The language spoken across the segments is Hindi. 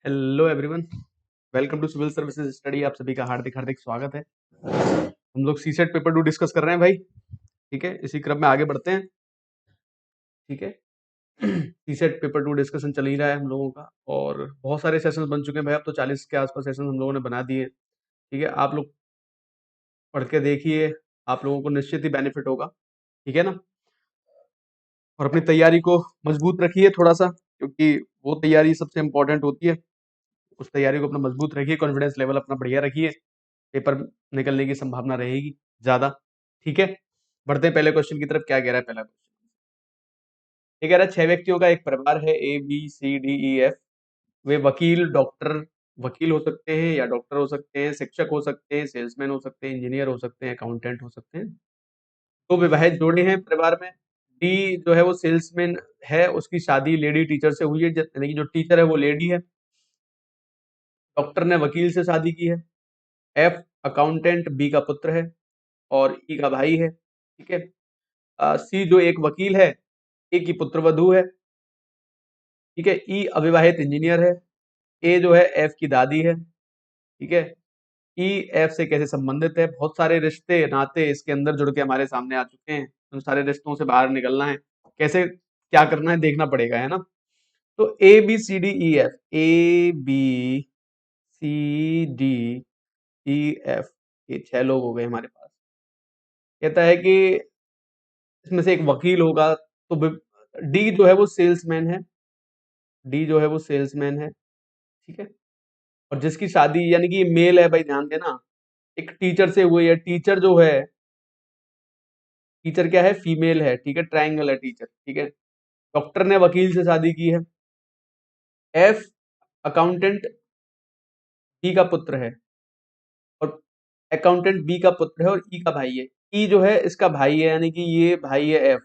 Hello everyone, welcome to civil services study. आप सभी का हार्दिक हार्दिक स्वागत है। हम लोग सीसेट पेपर 2 डिस्कस कर रहे हैं भाई। ठीक है, इसी क्रम में आगे बढ़ते हैं। ठीक है। सीसेट पेपर 2 डिस्कशन चल ही रहा है हम लोगों का, और बहुत सारे सेशंस बन चुके हैं भाई। अब तो 40 के आसपास सेशन हम लोगों ने बना दिए। ठीक है, आप लोग पढ़ के देखिए, आप लोगों को निश्चित ही बेनिफिट होगा। ठीक है ना। और अपनी तैयारी को मजबूत रखिए थोड़ा सा, क्योंकि वो तैयारी सबसे इंपॉर्टेंट होती है। उस तैयारी को अपना मजबूत रखिए, कॉन्फिडेंस लेवल अपना बढ़िया रखिए। पेपर निकलने की संभावना रहेगी ज्यादा। ठीक है, बढ़ते हैं पहले क्वेश्चन की तरफ। क्या कह रहा है पहला क्वेश्चन? ये कह रहा है 6 व्यक्तियों का एक परिवार है, ABCDEF। वे वकील, डॉक्टर, वकील हो सकते हैं या डॉक्टर हो सकते हैं, शिक्षक हो सकते हैं, सेल्समैन हो सकते हैं, इंजीनियर हो सकते हैं, अकाउंटेंट हो सकते हैं। तो विवाहित जोड़े हैं परिवार में। डी जो है वो सेल्समैन है, उसकी शादी लेडी टीचर से हुई है, यानी कि जो टीचर है वो लेडी है। डॉक्टर ने वकील से शादी की है। एफ अकाउंटेंट बी का पुत्र है और ई का भाई है। ठीक है। सी जो एक वकील है, ए की पुत्रवधू है। ठीक है। ई अविवाहित इंजीनियर है। ए जो है एफ की दादी है। ठीक है। ई एफ से कैसे संबंधित है? बहुत सारे रिश्ते नाते इसके अंदर जुड़ के हमारे सामने आ चुके हैं। उन सारे रिश्तों से बाहर निकलना है, कैसे क्या करना है देखना पड़ेगा, है ना। तो ABCDEF, ABCDEF, ये 6 लोग हो गए हमारे पास। कहता है कि इसमें से एक वकील होगा, तो डी जो है वो सेल्समैन है। डी जो है वो सेल्समैन है। ठीक है। और जिसकी शादी, यानी कि ये मेल है भाई, ध्यान देना। एक टीचर से हुई है। टीचर जो है, टीचर क्या है? फीमेल है। ठीक है, ट्रायंगल है टीचर। ठीक है। डॉक्टर ने वकील से शादी की है। एफ अकाउंटेंट बी का पुत्र है, और अकाउंटेंट बी का पुत्र है, और ई का भाई है। ई जो है इसका भाई है, यानी कि ये भाई है एफ।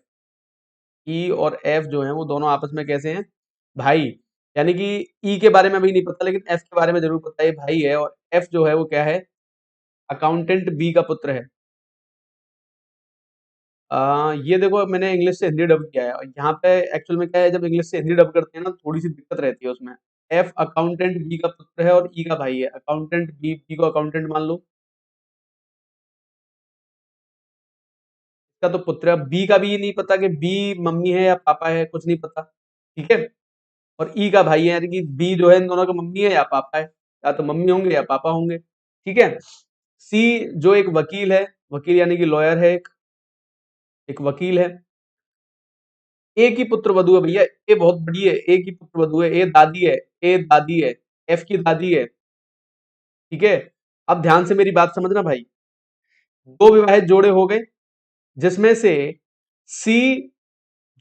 ई और एफ जो है वो दोनों आपस में कैसे हैं? भाई। यानी कि ई के बारे में अभी नहीं पता, लेकिन एफ के बारे में जरूर पता है, ये भाई है। और एफ जो है वो क्या है? अकाउंटेंट बी का पुत्र है। ये देखो, मैंने इंग्लिश से हिंदी डब किया है, और यहाँ पे एक्चुअल में क्या है, जब इंग्लिश से हिंदी डब करते हैं ना, थोड़ी सी दिक्कत रहती है उसमें। एफ अकाउंटेंट बी का पुत्र है और ई का भाई है। अकाउंटेंट बी, बी को अकाउंटेंट मान लो, इसका तो पुत्र है। बी का भी नहीं पता कि बी मम्मी है या पापा है, कुछ नहीं पता। ठीक है। और ई का भाई है, यानी कि बी जो है इन दोनों का मम्मी है या पापा है, या तो मम्मी होंगे या पापा होंगे। ठीक है। सी जो एक वकील है, वकील यानी कि लॉयर है, एक वकील है। ए की पुत्र वधु है भैया, ए बहुत बड़ी है। ए की पुत्र वधु है, ए दादी है। ए दादी है, एफ की दादी है। ठीक है। अब ध्यान से मेरी बात समझना भाई। दो विवाहित जोड़े हो गए, जिसमें से सी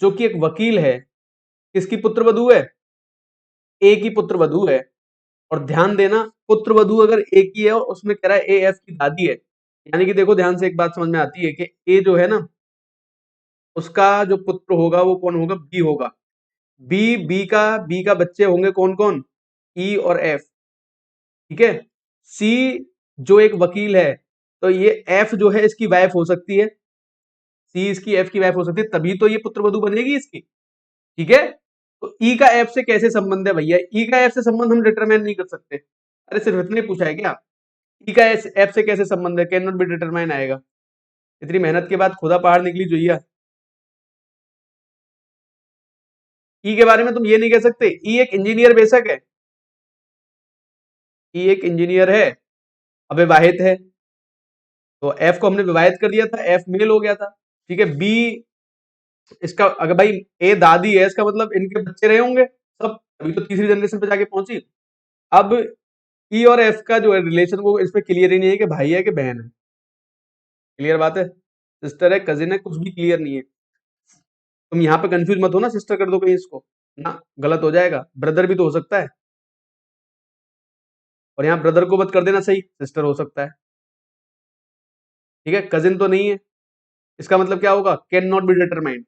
जो कि एक वकील है, किसकी पुत्र वधु है? ए की पुत्र वधु है। और ध्यान देना, पुत्र वधु अगर ए की है और उसमें कह रहा है ए एफ की दादी है, यानी कि देखो ध्यान से एक बात समझ में आती है कि ए जो है ना, उसका जो पुत्र होगा वो कौन होगा? बी होगा। बी का बच्चे होंगे कौन कौन? ई और एफ। ठीक है। सी जो एक वकील है, तो ये एफ जो है इसकी वाइफ हो सकती है। सी इसकी एफ की वाइफ हो सकती है, तभी तो ये पुत्र वधु बनेगी इसकी। ठीक है। तो ई का एफ से कैसे संबंध है भैया? ई का एफ से संबंध हम डिटरमाइन नहीं कर सकते। अरे सिर्फ इतने पूछा है क्या? ई का एफ से कैसे संबंध है? कैन नॉट बी डिटरमाइन आएगा। इतनी मेहनत के बाद खुदा पहाड़ निकली जोइया। ई के बारे में तुम ये नहीं कह सकते। ई एक इंजीनियर बेशक है, ई एक इंजीनियर है, अविवाहित है, तो एफ को हमने विवाहित कर दिया था, एफ मेल हो गया था। ठीक है। बी इसका, अगर भाई ए दादी है, इसका मतलब इनके बच्चे रहे होंगे सब, अभी तो तीसरी जनरेशन पे जाके पहुंची। अब ई और एफ का जो है रिलेशन, वो इस पे क्लियर ही नहीं है कि भाई है कि बहन है। क्लियर बात है? सिस्टर है, कजिन है, कुछ भी क्लियर नहीं है। तुम यहाँ पे कंफ्यूज मत हो ना, सिस्टर कर दो कहीं इसको ना, गलत हो जाएगा। ब्रदर भी तो हो सकता है, और यहाँ ब्रदर को मत कर देना सही, सिस्टर हो सकता है। ठीक है। कजिन तो नहीं है, इसका मतलब क्या होगा? Can not be determined.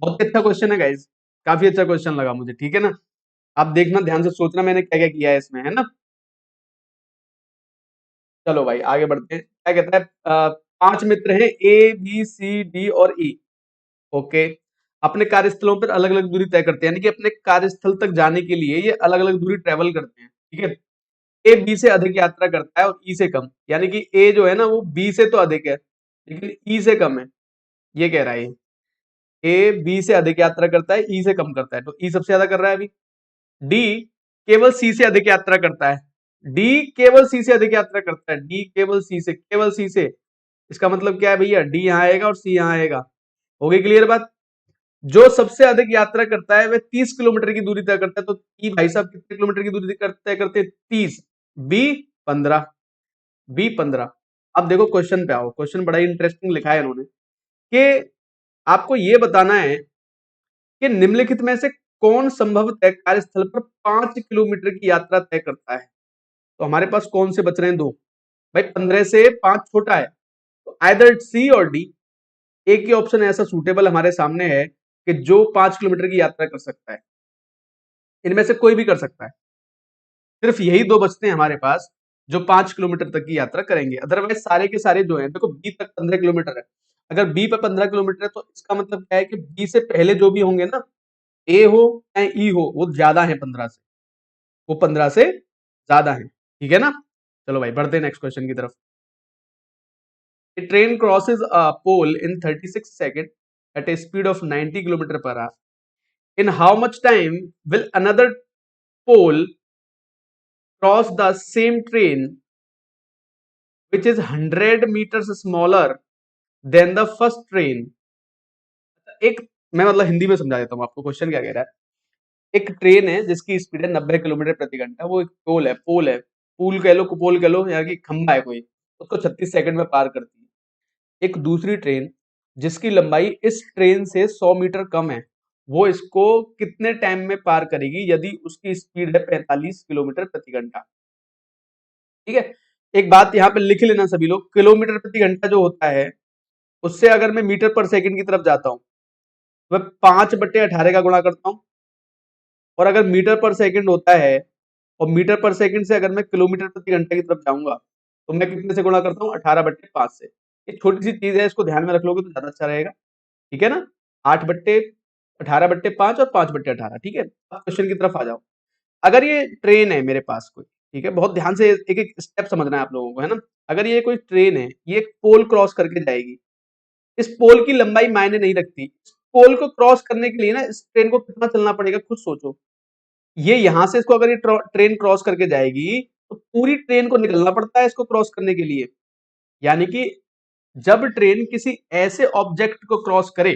बहुत ही अच्छा क्वेश्चन है गाइज, काफी अच्छा क्वेश्चन लगा मुझे। ठीक है ना। आप देखना, ध्यान से सोचना मैंने क्या क्या किया है इसमें, है ना। चलो भाई आगे बढ़ते हैं। क्या कहता है? 5 मित्र हैं, A B C D और E। ओके। अपने कार्यस्थलों पर अलग अलग दूरी तय करते हैं, यानी कि अपने कार्यस्थल तक जाने के लिए ये अलग अलग दूरी ट्रेवल करते हैं। ठीक है। ए बी से अधिक यात्रा करता है और ई से कम, यानी कि ए जो है ना वो बी से तो अधिक है लेकिन ई से कम है, ये कह रहा है। ए बी से अधिक यात्रा करता है, ई से कम करता है, तो ई सबसे ज्यादा कर रहा है अभी। डी केवल सी से अधिक यात्रा करता है, डी केवल सी से अधिक यात्रा करता है, डी केवल सी से, इसका मतलब क्या है भैया, डी यहाँ आएगा और सी यहाँ आएगा। हो गई क्लियर बात। जो सबसे अधिक यात्रा करता है वह 30 किलोमीटर की दूरी तय करता है, तो ई भाई साहब कितने किलोमीटर की दूरी तय करते हैं, 30, बी 15, बी 15। अब देखो क्वेश्चन पे आओ, क्वेश्चन बड़ा ही इंटरेस्टिंग लिखा है इन्होंने कि आपको ये बताना है कि निम्नलिखित में से कौन संभवतः कार्यस्थल पर 5 किलोमीटर की यात्रा तय करता है। तो हमारे पास कौन से बच रहे हैं, दो भाई, 15 से 5 छोटा है, तो आइदर सी और डी, एक ही ऑप्शन ऐसा सूटेबल हमारे सामने है कि जो 5 किलोमीटर की यात्रा कर सकता है, इनमें से कोई भी कर सकता है, सिर्फ यही दो बचते हैं हमारे पास जो 5 किलोमीटर तक की यात्रा करेंगे, अदरवाइज सारे के सारे जो है, देखो बी तक 15 किलोमीटर है, अगर बी पर 15 किलोमीटर है तो इसका मतलब क्या है कि बी से पहले जो भी होंगे ना, ए हो चाहे ई हो, वो ज्यादा है 15 से, वो 15 से ज्यादा है, ठीक है ना। चलो भाई बढ़ते हैं नेक्स्ट क्वेश्चन की तरफ। A train crosses a pole in 36 seconds at a speed of 90 kilometer per hour. In how much time will another pole cross the same train which is 100 meters smaller than the first train? एक मैं मतलब हिंदी में समझा देता हूँ आपको, क्वेश्चन क्या कह रहा है। एक ट्रेन है जिसकी स्पीड है 90 किलोमीटर प्रति घंटा, वो एक पोल कह लो, कुपोल कह लो, यानी कि खंबा है कोई, उसको 36 सेकंड में पार करती है। एक दूसरी ट्रेन जिसकी लंबाई इस ट्रेन से 100 मीटर कम है, वो इसको कितने टाइम में पार करेगी यदि उसकी स्पीड है 45 किलोमीटर प्रति घंटा। ठीक है, एक बात यहाँ पे लिख लेना सभी लोग, किलोमीटर प्रति घंटा जो होता है उससे अगर मैं मीटर पर सेकंड की तरफ जाता हूँ, मैं 5/18 का गुणा करता हूँ, और अगर मीटर पर सेकंड होता है और मीटर पर सेकंड से अगर मैं किलोमीटर प्रति घंटे की तरफ जाऊंगा, तो मैं कितने से गुणा करता हूँ, 18/5 से। एक छोटी सी चीज है, इसको ध्यान में रख लोगे तो ज्यादा अच्छा रहेगा, ठीक है ना। 8/18/5 और 5/18, ठीक है। अब क्वेश्चन की तरफ आ जाओ। अगर ये ट्रेन है मेरे पास कोई, ठीक है, बहुत ध्यान से एक एक स्टेप समझना है आप लोगों को, है ना। अगर ये कोई ट्रेन है, ये एक पोल क्रॉस करके जाएगी, इस पोल की लंबाई मायने नहीं रखती, इस पोल को क्रॉस करने के लिए ना इस ट्रेन को कितना चलना पड़ेगा खुद सोचो। ये यहां से इसको अगर ये ट्रेन क्रॉस करके जाएगी तो पूरी ट्रेन को निकलना पड़ता है इसको क्रॉस करने के लिए, यानी कि जब ट्रेन किसी ऐसे ऑब्जेक्ट को क्रॉस करे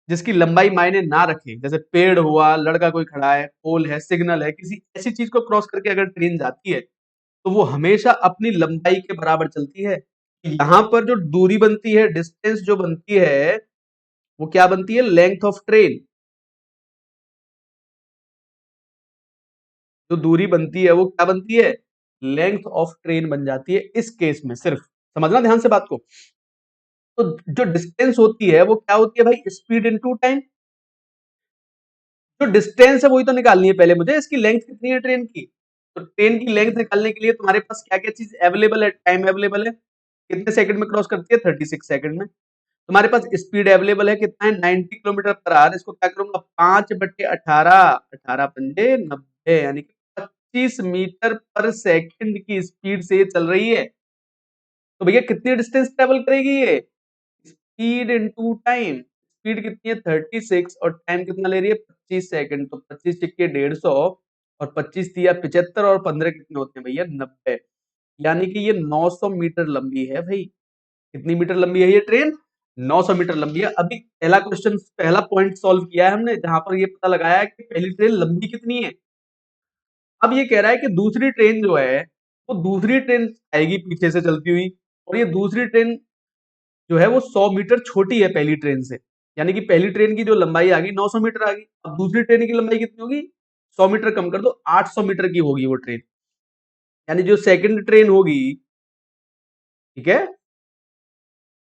जिसकी लंबाई मायने ना रखे, जैसे पेड़ हुआ, लड़का कोई खड़ा है, पोल है, सिग्नल है, किसी ऐसी चीज को क्रॉस करके अगर ट्रेन जाती है तो वो हमेशा अपनी लंबाई के बराबर चलती है। यहाँ पर जो दूरी बनती है, डिस्टेंस जो बनती है, वो क्या बनती है, लेंथ ऑफ ट्रेन। जो दूरी बनती है वो क्या बनती है, लेंथ ऑफ ट्रेन बन जाती है इस केस में, सिर्फ समझना ध्यान से बात को। तो जो डिस्टेंस होती है वो क्या होती है भाई, स्पीड इनटू टाइम। जो डिस्टेंस है वही तो निकालनी है पहले मुझे, इसकी लेंथ कितनी है ट्रेन की। तो ट्रेन की लेंथ निकालने के लिए तुम्हारे पास क्या क्या चीज अवेलेबल है, टाइम अवेलेबल है, कितने सेकंड में क्रॉस करती है, 36 सेकंड में। तुम्हारे पास स्पीड अवेलेबल है कितना है, 90 किलोमीटर पर आवर। इसको क्या करूंगा, 5/18, 18×5 = 90, यानी कि 25 मीटर पर सेकंड की स्पीड से ये चल रही है। तो भैया कितनी डिस्टेंस ट्रेवल करेगी ये, स्पीड इनटू टाइम। स्पीड कितनी है 36 और टाइम कितना ले रही है 25 सेकंड, तो 25×100 और 25×3 = 75 और 15 कितने होते हैं भैया 90, यानी कि ये 900 मीटर लंबी है भाई। कितनी मीटर लंबी है ये ट्रेन, 900 मीटर लंबी है। अभी पहला क्वेश्चन, पहला पॉइंट सॉल्व किया है हमने, जहां पर ये पता लगाया है कि पहली ट्रेन लंबी कितनी है। अब ये कह रहा है कि दूसरी ट्रेन जो है वो दूसरी ट्रेन आएगी पीछे से चलती हुई, और ये दूसरी ट्रेन जो है वो 100 मीटर छोटी है पहली ट्रेन से, यानी कि पहली ट्रेन की जो लंबाई आ गई 900 मीटर आ गई। अब दूसरी ट्रेन की लंबाई कितनी होगी, 100 मीटर कम कर दो, 800 मीटर की होगी वो ट्रेन, यानी जो सेकंड ट्रेन होगी, ठीक है,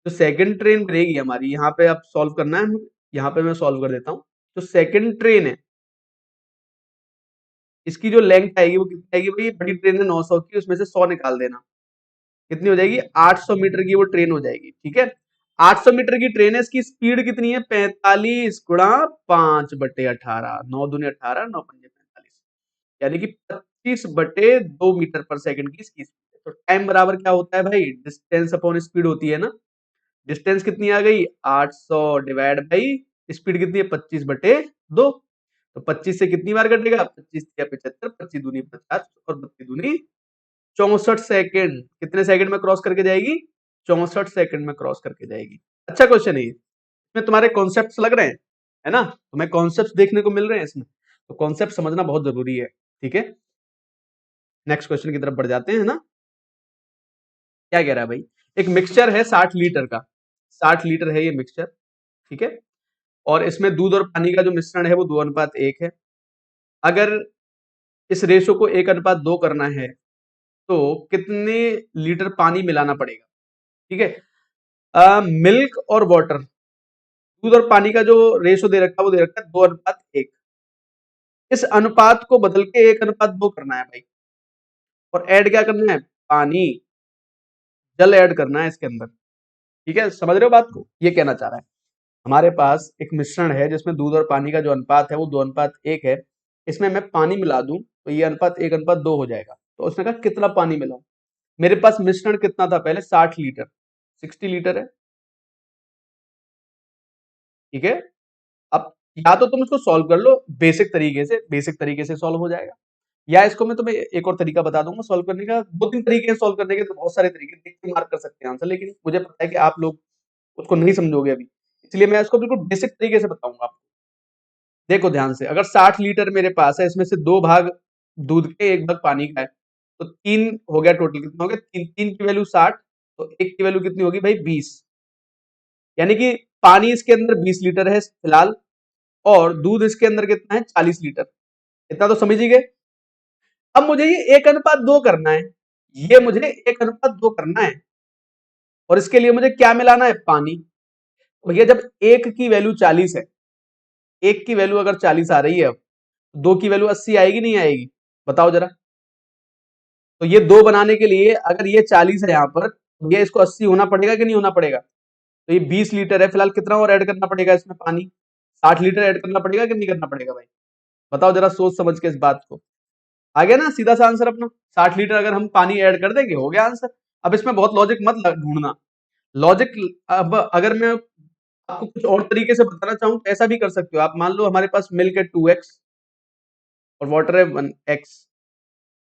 जो सेकंड ट्रेन रहेगी हमारी, यहाँ पे आप सॉल्व करना है, यहाँ पे मैं सॉल्व कर देता हूँ। जो सेकंड ट्रेन है इसकी जो लेंथ आएगी वो कितनी आएगी भाई, बड़ी ट्रेन है 900 की, उसमें से 100 निकाल देना, कितनी हो जाएगी, 800 मीटर की वो ट्रेन हो जाएगी, ठीक है। 800 मीटर की ट्रेन है, इसकी स्पीड कितनी है, 45 × 5/18, 9 दूनी 18, 9 पंजे 45, यानी कि 25/2 मीटर पर सेकंड की इसकी स्पीड। तो टाइम बराबर क्या होता है भाई, डिस्टेंस अपॉन स्पीड होती है ना। डिस्टेंस कितनी आ गई, 800 डिवाइड बाई स्पीड कितनी है, 25/2। तो 25 से कितनी बार कटेगा, 25 या 75, 25 दूनी 50 और 32 दूनी 64 सेकंड। कितने सेकंड में क्रॉस करके जाएगी, 64 सेकंड में क्रॉस करके जाएगी। अच्छा क्वेश्चन है ये, इसमें तुम्हारे कॉन्सेप्ट्स लग रहे हैं, है ना, तुम्हें कॉन्सेप्ट्स देखने को मिल रहे हैं इसमें, तो कॉन्सेप्ट समझना बहुत जरूरी है। ठीक है, नेक्स्ट क्वेश्चन की तरफ बढ़ जाते हैं, है ना। क्या कह रहा है भाई, एक मिक्सचर है 60 लीटर का, 60 लीटर है ये मिक्सचर, ठीक है, और इसमें दूध और पानी का जो मिश्रण है वो 2:1 है। अगर इस रेशो को 1:2 करना है तो कितने लीटर पानी मिलाना पड़ेगा। ठीक है, मिल्क और वाटर, दूध और पानी का जो रेशो दे रखा है वो दे रखा है 2:1। इस अनुपात को बदल के 1:2 करना है भाई, और ऐड क्या करना है, पानी, जल ऐड करना है इसके अंदर। ठीक है, समझ रहे हो बात को, ये कहना चाह रहा है। हमारे पास एक मिश्रण है जिसमें दूध और पानी का जो अनुपात है वो 2:1 है। इसमें मैं पानी मिला दूं तो ये अनुपात 1:2 हो जाएगा। तो उसने कहा कितना पानी मिलाऊं, मेरे पास मिश्रण कितना था पहले, 60 लीटर, 60 लीटर है। ठीक है, अब या तो तुम इसको सॉल्व कर लो बेसिक तरीके से, बेसिक तरीके से सॉल्व हो जाएगा, या इसको मैं तुम्हें एक और तरीका बता दूंगा सॉल्व करने का। 2-3 तरीके हैं सॉल्व करने के, तो बहुत सारे तरीके देख के मार्क कर सकते हैं आंसर, लेकिन मुझे पता है कि आप लोग उसको नहीं समझोगे अभी, इसलिए मैं इसको बिल्कुल बेसिक तरीके से बताऊंगा आपको। देखो ध्यान से, अगर 60 लीटर मेरे पास है, इसमें से 2 भाग दूध के 1 भाग पानी का है, तो 3 हो गया, टोटल कितना हो गया, 3 की वैल्यू 60, तो 1 की वैल्यू कितनी होगी भाई, 20। यानी कि पानी इसके अंदर 20 लीटर है फिलहाल, और दूध इसके अंदर कितना है, 40 लीटर। इतना तो समझ ही गए। अब मुझे ये 1:2 करना है, ये मुझे 1:2 करना है, और इसके लिए मुझे क्या मिलाना है, पानी। भैया जब 1 की वैल्यू 40 है, 1 की वैल्यू अगर 40 आ रही है, अब 2 की वैल्यू 80 आएगी नहीं आएगी, बताओ जरा। तो ये 2 बनाने के लिए अगर ये 40 है यहाँ पर, ये इसको 80 होना पड़ेगा कि नहीं होना पड़ेगा। तो ये 20 लीटर है फिलहाल, कितना और ऐड करना पड़ेगा इसमें पानी, 60 लीटर ऐड करना पड़ेगा कि नहीं करना पड़ेगा भाई, बताओ जरा सोच समझ के इस बात को। आ गया ना सीधा सा आंसर अपना, 60 लीटर अगर हम पानी ऐड कर देंगे हो गया आंसर। अब इसमें बहुत लॉजिक मत ढूंढना, लॉजिक, अब अगर मैं आपको कुछ और तरीके से बताना चाहूँ तो ऐसा भी कर सकते हो आप। मान लो हमारे पास मिल्क है 2x और वाटर है 1x,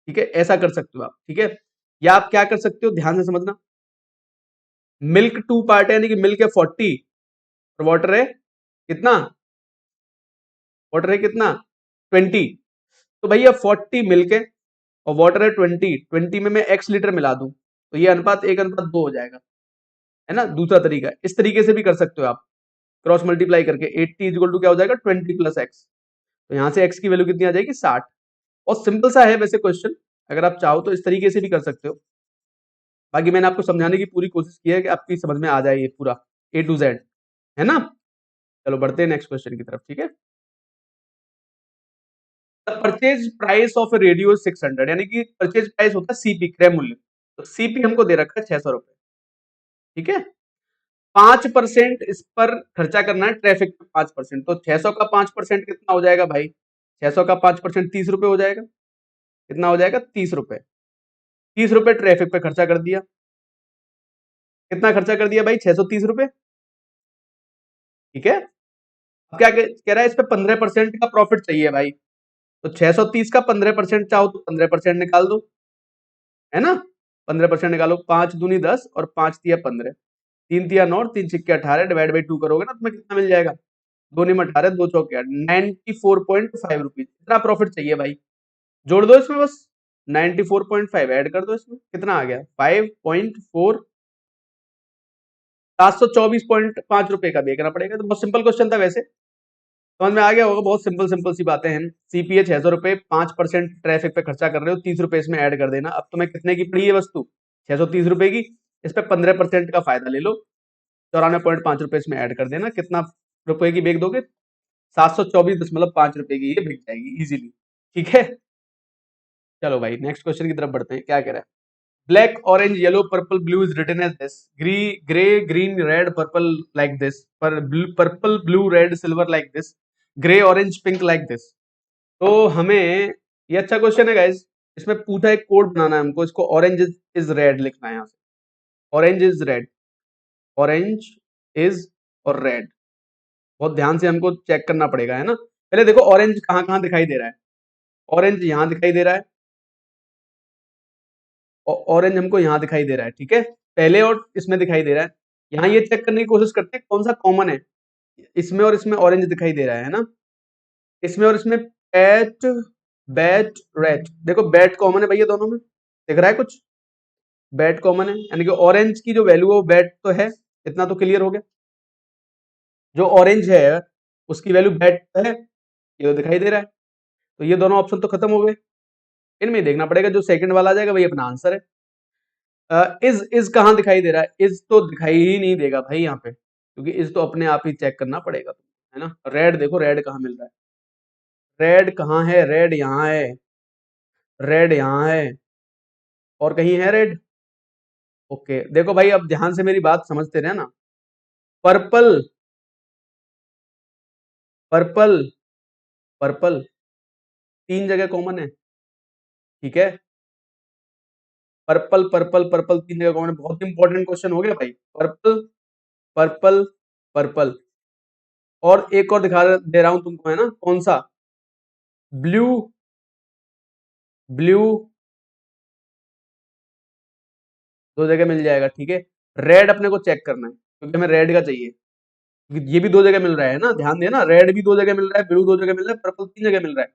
ठीक है, ऐसा कर सकते हो आप। ठीक है, या आप क्या कर सकते हो, ध्यान से समझना, मिल्क 2 पार्ट है, यानी कि मिल्क है 40 और वाटर है कितना, वाटर है कितना, 20। तो भैया 40 मिल्क है और वाटर है 20, 20 में मैं x लीटर मिला दूं तो ये अनुपात 1:2 हो जाएगा, है ना। दूसरा तरीका, इस तरीके से भी कर सकते हो आप, क्रॉस मल्टीप्लाई करके 80 इक्वल टू क्या हो जाएगा, 20 + x। तो यहाँ से x की वैल्यू कितनी आ जाएगी, 60। और सिंपल सा है वैसे क्वेश्चन, अगर आप चाहो तो इस तरीके से भी कर सकते हो। बाकी मैंने आपको समझाने की पूरी कोशिश की है कि आपकी समझ में आ जाए ये पूरा A to Z, है ना। चलो बढ़ते हैं नेक्स्ट क्वेश्चन की तरफ। ठीक है, परचेज प्राइस ऑफ रेडियो 600, यानी कि परचेज प्राइस होता है सीपी, क्रय मूल्य। तो सीपी हमको दे रखा है 600 रुपए। ठीक है, 5% इस पर खर्चा करना है, ट्रैफिक पे 5%, तो 600 का 5% कितना हो जाएगा भाई, 600 का 5% 30 रुपए हो जाएगा। कितना हो जाएगा, 30 रुपए। 30 रुपए ट्रैफिक पे खर्चा कर दिया, कितना खर्चा कर दिया भाई, 630 रुपए। ठीक है, अब क्या कह रहा है, इस पे 15% का प्रॉफिट चाहिए भाई, तो 630 का 15% चाहो तो 15% निकाल दो, है ना। 15% निकालो, 5 दूनी 10 और 5 तिया 15, 3 तिया 9, 3 छिक्के 18, डिवाइड बाई 2 करोगे ना तुम्हें कितना मिल जाएगा, 2 निम 18, 2 चौके 8, 94.5 रुपीज। इतना प्रॉफिट चाहिए भाई, जोड़ दो इसमें बस, 94.5 ऐड कर दो इसमें, कितना आ गया, 5.4, 724.5 रुपए का देखना पड़ेगा। तो बहुत सिंपल क्वेश्चन था वैसे, समझ में आ गया होगा, बहुत सिंपल सिंपल सी बातें हैं। सीपीए 600 रुपए, 5% ट्रैफिक पे खर्चा कर रहे हो, 30 रुपए इसमें ऐड कर देना। अब तुम्हें कितने की पड़ी है वस्तु, 630 रुपए की, इस पे 15% का फायदा ले लो, 94.5 रुपए इसमें ऐड कर देना, कितना रुपए की बेच दोगे, 724.5 रुपए की ये बिक जाएगी इजीली। ठीक है, चलो भाई नेक्स्ट क्वेश्चन की तरफ बढ़ते हैं। क्या कह रहा है, black orange yellow purple blue is written as this, grey green red purple like this, पर purple blue red silver like this, grey orange pink like this. तो हमें ये अच्छा क्वेश्चन है गाइज, इसमें पूछा एक कोड बनाना है हमको, इसको ऑरेंज इज रेड लिखना है यहाँ से। Orange is red, orange is और रेड, बहुत ध्यान से हमको चेक करना पड़ेगा, है ना। पहले देखो ऑरेंज कहाँ कहाँ दिखाई दे रहा है। ऑरेंज यहाँ दिखाई दे रहा है, ऑरेंज हमको यहाँ दिखाई दे रहा है, ठीक है। पहले और इसमें दिखाई दे रहा है। यहाँ ये चेक करने की कोशिश करते हैं कौन सा कॉमन है। इसमें और इसमें ऑरेंज दिखाई दे रहा है ना। इसमें और इसमें बैट, बैट, रेड, देखो बैट कॉमन है भैया दोनों में, दिख रहा है कुछ। बैट कॉमन है, यानी कि ऑरेंज की जो वैल्यू है वो बैट तो है, इतना तो क्लियर हो गया। जो ऑरेंज है उसकी वैल्यू बैट है, ये तो दिखाई दे रहा है। तो ये दोनों ऑप्शन तो खत्म हो गए। इनमें ही देखना पड़ेगा, जो सेकंड वाला आ जाएगा वही अपना आंसर है। इज कहाँ दिखाई दे रहा है, इज तो दिखाई ही नहीं देगा भाई यहाँ पे, क्योंकि इज तो अपने आप ही चेक करना पड़ेगा, है ना। रेड देखो, रेड कहाँ मिल रहा है, रेड कहाँ है, रेड यहाँ है, रेड यहाँ है, और कहीं है रेड। ओके देखो भाई, अब ध्यान से मेरी बात समझते रहे ना। पर्पल, पर्पल, पर्पल तीन जगह कॉमन है, ठीक है। पर्पल, पर्पल, पर्पल तीन जगह कॉमन है, बहुत इंपॉर्टेंट क्वेश्चन हो गया भाई। पर्पल, पर्पल, पर्पल, और एक और दिखा दे रहा हूं तुमको, है ना, कौन सा, ब्लू, ब्लू दो जगह मिल जाएगा, ठीक है। रेड अपने को चेक करना है, क्योंकि हमें रेड का चाहिए, क्योंकि ये भी दो जगह मिल रहा है ना, ध्यान देना, रेड भी दो जगह मिल रहा है, ब्लू दो जगह मिल रहा है, पर्पल तीन जगह मिल रहा है।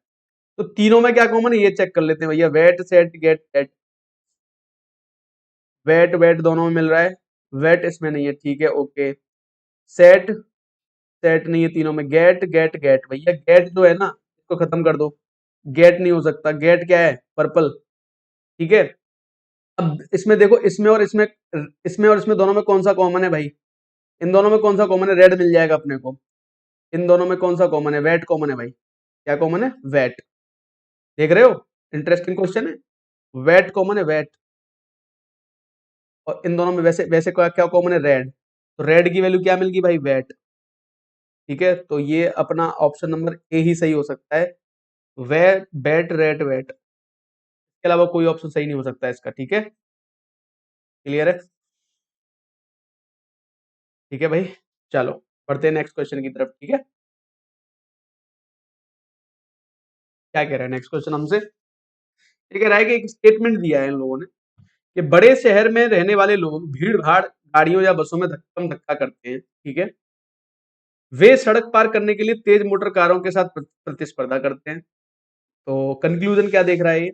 तो तीनों में क्या कॉमन है ये चेक कर लेते हैं भैया। Wet, set, get, set, wet, wet दोनों में मिल रहा है, वेट इसमें नहीं है, ठीक है, ओके। सेट, सेट नहीं है तीनों में। गेट, गेट, गेट, भैया गेट जो है ना इसको खत्म कर दो, गेट नहीं हो सकता, गेट क्या है, पर्पल, ठीक है। अब इसमें देखो, इसमें और इसमें दोनों में कौन सा कॉमन है भाई, इन दोनों में कौन सा कॉमन है, रेड मिल जाएगा अपने को। इन दोनों में कौन सा कॉमन है, वेट कॉमन है भाई। क्या कॉमन है, वेट, देख रहे हो, इंटरेस्टिंग क्वेश्चन है। वेट कॉमन है, वेट। और इन दोनों में वैसे वैसे क्या क्या कॉमन है, रेड, तो रेड की वैल्यू क्या मिल गई भाई, वेट, ठीक है। तो ये अपना ऑप्शन नंबर ए ही सही हो सकता है, वे, बैट, रेट, वेट, इसके अलावा कोई ऑप्शन सही नहीं हो सकता है इसका, ठीक है। क्लियर है, ठीक है भाई। चलो बढ़ते हैं नेक्स्ट क्वेश्चन की तरफ, ठीक है। क्या कह रहा है नेक्स्ट क्वेश्चन हमसे, ये कह रहा है कि एक स्टेटमेंट दिया है इन लोगों ने कि बड़े शहर में रहने वाले लोग भीड़ भाड़ गाड़ियों या बसों में धक्का धक्का करते हैं, ठीक है। वे सड़क पार करने के लिए तेज मोटर कारों के साथ प्रतिस्पर्धा करते हैं। तो कंक्लूजन क्या देख रहा है ये,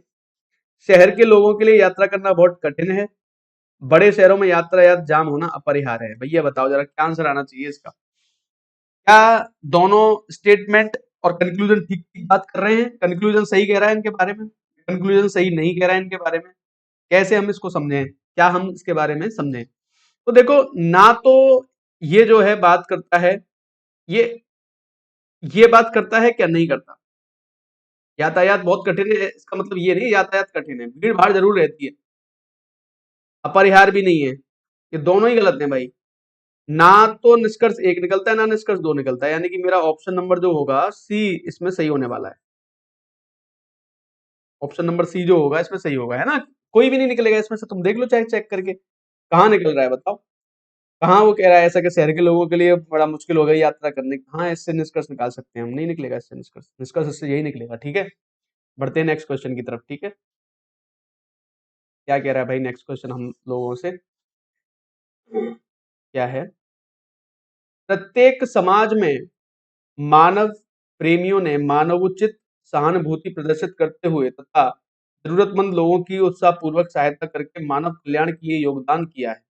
शहर के लोगों के लिए यात्रा करना बहुत कठिन है, बड़े शहरों में यातायात जाम होना अपरिहार्य है। भैया बताओ जरा क्या आंसर आना चाहिए इसका। क्या दोनों स्टेटमेंट और कंक्लूजन ठीक ठीक बात कर रहे हैं, कंक्लूजन सही कह रहा है इनके बारे में, कंक्लूजन सही नहीं कह रहा है इनके बारे में, कैसे हम इसको समझें, क्या हम इसके बारे में समझें। तो देखो, ना तो ये जो है बात करता है, ये ये बात करता है क्या, नहीं करता। यातायात बहुत कठिन है इसका मतलब ये नहीं यातायात कठिन है, भीड़ भाड़ जरूर रहती है, अपरिहार्य भी नहीं है, ये दोनों ही गलत है भाई। ना तो निष्कर्ष एक निकलता है, ना निष्कर्ष दो निकलता है, यानी कि मेरा ऑप्शन नंबर जो होगा सी इसमें सही होने वाला है। ऑप्शन नंबर सी जो होगा इसमें सही होगा, है ना। कोई भी नहीं निकलेगा इसमें से, तुम देख लो चाहे चेक करके, कहाँ निकल रहा है बताओ। कहाँ वो कह रहा है ऐसा कि शहर के लोगों के लिए बड़ा मुश्किल हो गई यात्रा करने, कहाँ इससे निष्कर्ष निकाल सकते हैं हम, नहीं निकलेगा इससे निष्कर्ष, निष्कर्ष इससे यही निकलेगा, ठीक है। बढ़ते हैं नेक्स्ट क्वेश्चन की तरफ, ठीक है। क्या कह रहा है भाई नेक्स्ट क्वेश्चन हम लोगों से, क्या है, प्रत्येक समाज में मानव प्रेमियों ने मानवोचित सहानुभूति प्रदर्शित करते हुए तथा जरूरतमंद लोगों की उत्साहपूर्वक सहायता करके मानव कल्याण के लिए योगदान किया है।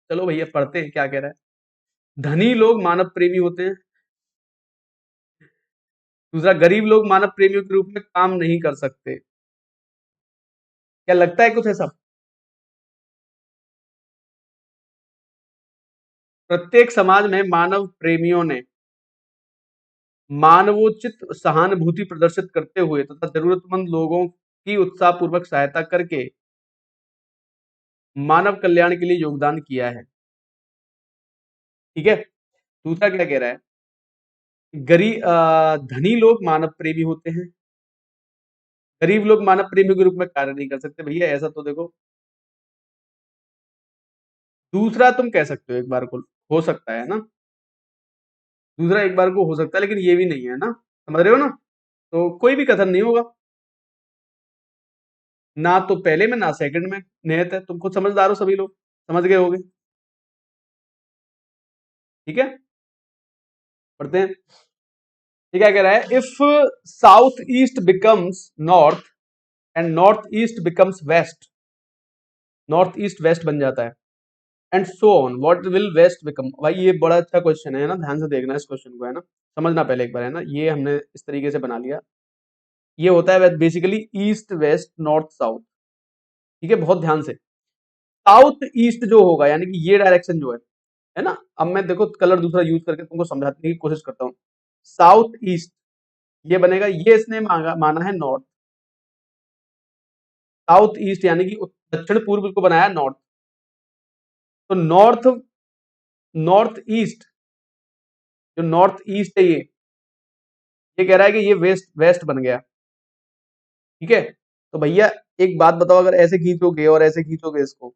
चलो भैया पढ़ते हैं क्या कह रहा है। धनी लोग मानव प्रेमी होते हैं, दूसरा गरीब लोग मानव प्रेमियों के रूप में काम नहीं कर सकते। क्या लगता है कुछ ऐसा, प्रत्येक समाज में मानव प्रेमियों ने मानवोचित सहानुभूति प्रदर्शित करते हुए तथा जरूरतमंद लोगों की उत्साहपूर्वक सहायता करके मानव कल्याण के लिए योगदान किया है, ठीक है। दूसरा क्या कह रहा है, धनी लोग मानव प्रेमी होते हैं, गरीब लोग मानव प्रेमी के रूप में कार्य नहीं कर सकते भैया, ऐसा तो देखो। दूसरा तुम कह सकते हो एक बार को हो सकता है ना, दूसरा एक बार को हो सकता है, लेकिन ये भी नहीं है ना, समझ रहे हो ना। तो कोई भी कथन नहीं होगा, ना तो पहले में ना सेकंड में निहित है। तुम खुद समझदार हो, सभी लोग समझ गए होगे। ठीक है, पढ़ते हैं। ये क्या कह रहा है, if south east becomes north and north east becomes west, north east west बन जाता है, and so on, what will west become. भाई ये बड़ा अच्छा क्वेश्चन है ना, ध्यान से देखना इस क्वेश्चन को, है ना, समझना पहले एक बार, है ना। ये हमने इस तरीके से बना लिया, ये होता है basically east west north south. ठीक है, बहुत ध्यान से। साउथ ईस्ट जो होगा, यानी कि ये डायरेक्शन जो है ना। अब मैं देखो कलर दूसरा यूज करके तुमको समझाने की कोशिश करता हूँ। साउथ ईस्ट ये बनेगा, ये इसने माना है नॉर्थ। साउथ ईस्ट यानी कि दक्षिण पूर्व को बनाया नॉर्थ। तो नॉर्थ, नॉर्थ ईस्ट, जो नॉर्थ ईस्ट है ये कह रहा है कि ये वेस्ट वेस्ट बन गया। ठीक है, तो भैया एक बात बताओ, अगर ऐसे खींचोगे और ऐसे खींचोगे इसको,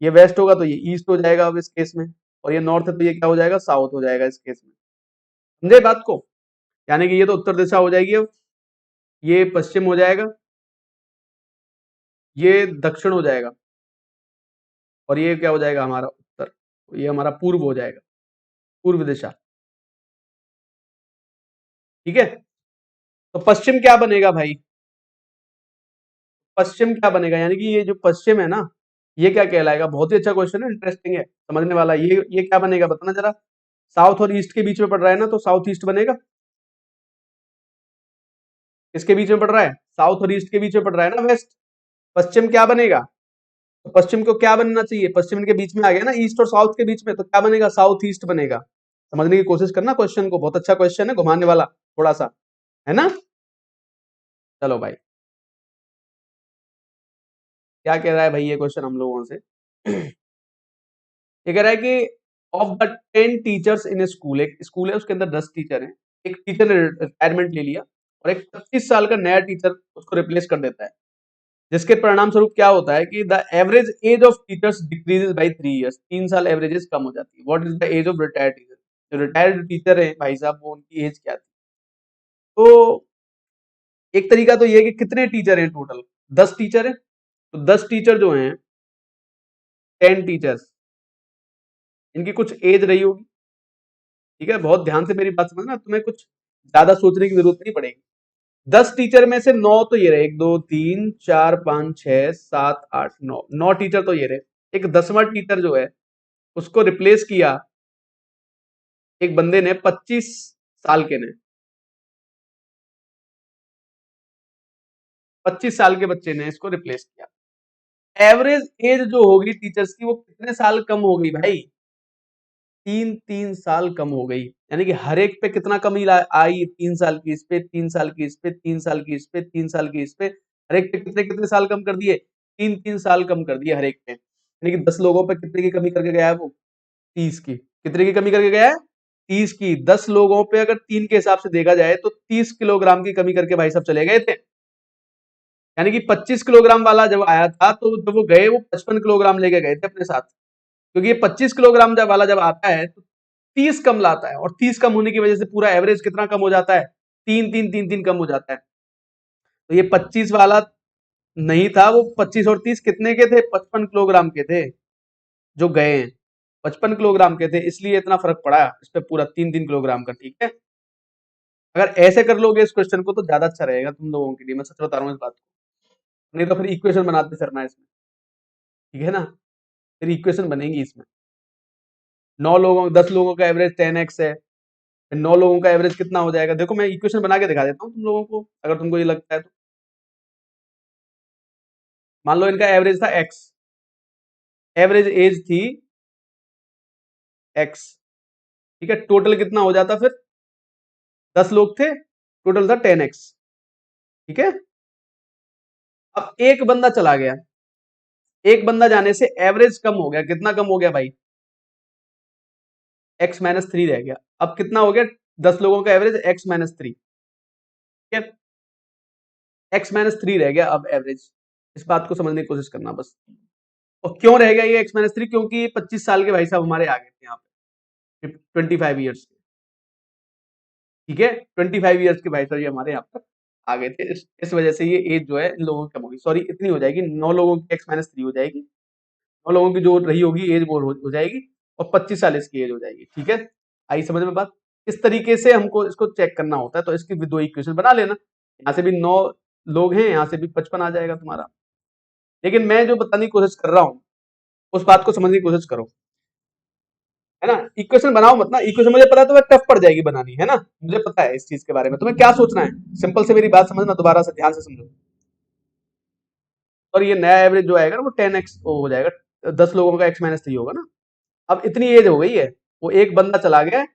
ये वेस्ट होगा तो ये ईस्ट हो जाएगा अब इस केस में, और ये नॉर्थ है तो ये क्या हो जाएगा, साउथ हो जाएगा इस केस में। समझे बात को, यानी कि ये तो उत्तर दिशा हो जाएगी अब, ये पश्चिम हो जाएगा, ये दक्षिण हो जाएगा, और ये क्या हो जाएगा हमारा उत्तर, तो ये हमारा पूर्व हो जाएगा, पूर्व दिशा। ठीक है, तो पश्चिम क्या बनेगा भाई, पश्चिम क्या बनेगा, यानी कि ये जो पश्चिम है ना, ये क्या कहलाएगा। बहुत ही अच्छा क्वेश्चन है, इंटरेस्टिंग है, समझने वाला। ये क्या बनेगा बताना जरा। साउथ और ईस्ट के बीच में पड़ रहा है ना, तो साउथ ईस्ट बनेगा। इसके बीच में पड़ रहा है, साउथ और ईस्ट के बीच में पड़ रहा है ना, वेस्ट। पश्चिम क्या बनेगा, तो पश्चिम को क्या बनना चाहिए, पश्चिम इनके बीच में आ गया ना, ईस्ट और साउथ के बीच में, तो क्या बनेगा, साउथ ईस्ट बनेगा। समझने की कोशिश करना क्वेश्चन को, बहुत अच्छा क्वेश्चन है, घुमाने वाला थोड़ा सा, है ना। चलो भाई, क्या कह रहा है भाई ये क्वेश्चन हम लोगों से। ये कह रहा है कि of the 10 teachers in A school, एक स्कूल है उसके अंदर 10 टीचर हैं, एक टीचर ने रिटायरमेंट ले लिया और एक 25 साल का नया टीचर उसको रिप्लेस कर देता है, जिसके परिणाम स्वरूप क्या होता है कि the average age of teachers decreases by 3 years, 3 साल एवरेजेस कम हो जाती है। What is the age of retired teacher, जो रिटायर्ड टीचर है भाई साहब, वो उनकी एज क्या थी। तो एक तरीका तो ये है कि कितने टीचर हैं टोटल, 10 टीचर हैं, तो 10 टीचर जो हैं, 10 टीचर्स, इनकी कुछ एज रही होगी। ठीक है, बहुत ध्यान से मेरी बात समझना, तुम्हें कुछ ज्यादा सोचने की जरूरत नहीं पड़ेगी। 10 टीचर में से 9 तो ये रहे, 1 2 3 4 5 6 7 8 9, 9 टीचर तो ये रहे। एक 10वां टीचर जो है उसको रिप्लेस किया एक बंदे ने, 25 साल के ने, 25 साल के बच्चे ने इसको रिप्लेस किया। एवरेज एज जो होगी टीचर्स की, वो कितने साल कम हो गई भाई, 3 3 साल कम हो गई। यानी कि हर एक पे कितना कमी आई, 3 साल की इस पे, 3 साल की इस पे, 3 साल की इस पे, 3 साल की इस पे, हर एक पे कितने कितने साल कम कर दिए, 3 3 साल कम कर दिए हर एक पे। यानी कि 10 लोगों पे कितने की कमी करके गया है वो, 30 की। कितने की कमी करके गया है, 30 की। 10 लोगों पे अगर 3 के हिसाब से देखा जाए तो 30 किलोग्राम की कमी करके भाई साहब चले गए थे। यानी कि 25 किलोग्राम वाला जब आया था, तो जब वो गए, वो 55 किलोग्राम लेके गए थे अपने साथ, क्योंकि ये 25 किलोग्राम वाला जब आता है तो 30 कम लाता है, और 30 कम होने की वजह से पूरा एवरेज कितना कम हो जाता है, 3 3 3 3 कम हो जाता है। तो ये 25 वाला नहीं था, वो 25 और 30 कितने के थे, 55 किलोग्राम के थे जो गए हैं, 55 किलोग्राम के थे, इसलिए इतना फर्क पड़ा इस पे पूरा 3 3 किलोग्राम का। ठीक है, अगर ऐसे कर लोगे इस क्वेश्चन को तो ज्यादा अच्छा रहेगा तुम लोगों के लिए, मैं सच बता रहा हूँ इस बात को। नहीं तो फिर इक्वेशन बनाते फिरना है इसमें, ठीक है ना, फिर इक्वेशन बनेगी इसमें। 9 लोगों, 10 लोगों का एवरेज 10x है, 9 लोगों का एवरेज कितना हो जाएगा, देखो मैं इक्वेशन बना के दिखा देता हूँ तुम लोगों को, अगर तुमको ये लगता है तो। मान लो इनका एवरेज था x, एवरेज एज थी x। ठीक है, टोटल कितना हो जाता फिर, 10 लोग थे, टोटल था 10x। ठीक है, अब एक बंदा चला गया, एक बंदा जाने से एवरेज कम हो गया, कितना कम हो गया भाई, x-3 रह गया। अब कितना हो गया, 10 लोगों का एवरेज x-3। ठीक है, x-3 रह गया अब एवरेज। इस बात को समझने की कोशिश करना बस। और क्यों रह गया ये x-3? क्योंकि ये 25 साल के भाई साहब हमारे आ गए थे यहाँ पे, 25 ईयर्स के, ठीक है? 25 ईयर्स के भाई साहब ये हमारे यहाँ पर आ गए थे। इस वजह से ये एज जो है इन लोगों की कम होगी। सॉरी, इतनी हो जाएगी, 9 लोगों की x-3 हो जाएगी। 9 लोगों की जो रही होगी एज वो हो जाएगी, और 25 साल इसकी एज हो जाएगी, ठीक है? आई समझ में बात? इस तरीके से हमको इसको चेक करना होता है, तो इसकी भी 2 इक्वेशन बना लेना। यहाँ से भी 9 लोग हैं, यहाँ से भी 55 आ जाएगा तुम्हारा। लेकिन मैं जो बताने की कोशिश कर रहा हूँ, उस बात को समझने की कोशिश करो, है ना? इक्वेशन बनाओ मत ना, इक्वेशन मुझे पता है तुम्हें टफ पड़ जाएगी बनानी, है ना? मुझे पता है इस चीज के बारे में। तुम्हें क्या सोचना है? सिंपल से मेरी बात समझना, दोबारा से ध्यान से समझो। और ये नया एवरेज जो आएगा ना, वो 10x हो जाएगा, 10 लोगों का x-3 होगा ना। अब इतनी एज हो गई है, वो एक बंदा चला गया है,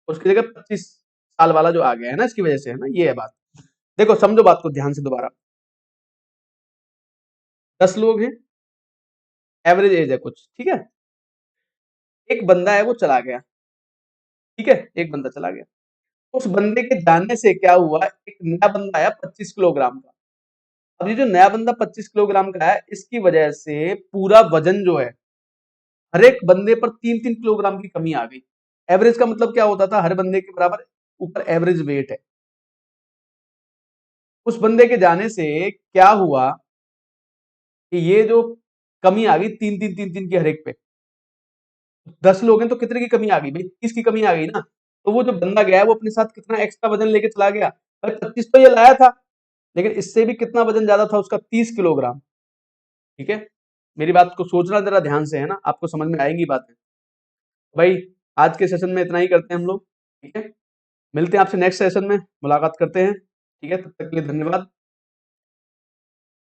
उसकी जगह 25 साल वाला जो आ गया है ना, इसकी वजह से, है ना, ये है बात। देखो समझो बात को ध्यान से दोबारा। 10 लोग हैं, एवरेज एज है कुछ, ठीक है? एक बंदा है वो चला गया, ठीक है? एक बंदा चला गया। उस बंदे के जाने से क्या हुआ, एक नया बंदा आया 25 किलोग्राम का। अब ये जो नया बंदा 25 किलोग्राम का है, इसकी वजह से पूरा वजन जो है, हर एक बंदे पर 3-3 किलोग्राम की कमी आ गई। एवरेज का मतलब क्या होता था? हर बंदे के बराबर ऊपर एवरेज वेट है। उस बंदे के जाने से क्या हुआ कि ये जो कमी आ गई 3-3 की हर एक पे, 10 लोग हैं तो कितने की कमी आ गई भाई? 30 की कमी आ गई ना। तो वो जो बंदा गया है वो अपने साथ कितना एक्स्ट्रा वजन लेके चला गया? भाई 25 तो ये लाया था, लेकिन इससे भी कितना वजन ज्यादा था उसका? 30 किलोग्राम, ठीक है? मेरी बात को सोचना जरा ध्यान से, है ना? आपको समझ में आएंगी बातें। भाई आज के सेशन में इतना ही करते हैं हम लोग, ठीक है? मिलते हैं आपसे नेक्स्ट सेशन में, मुलाकात करते हैं, ठीक है? तब तक के लिए धन्यवाद।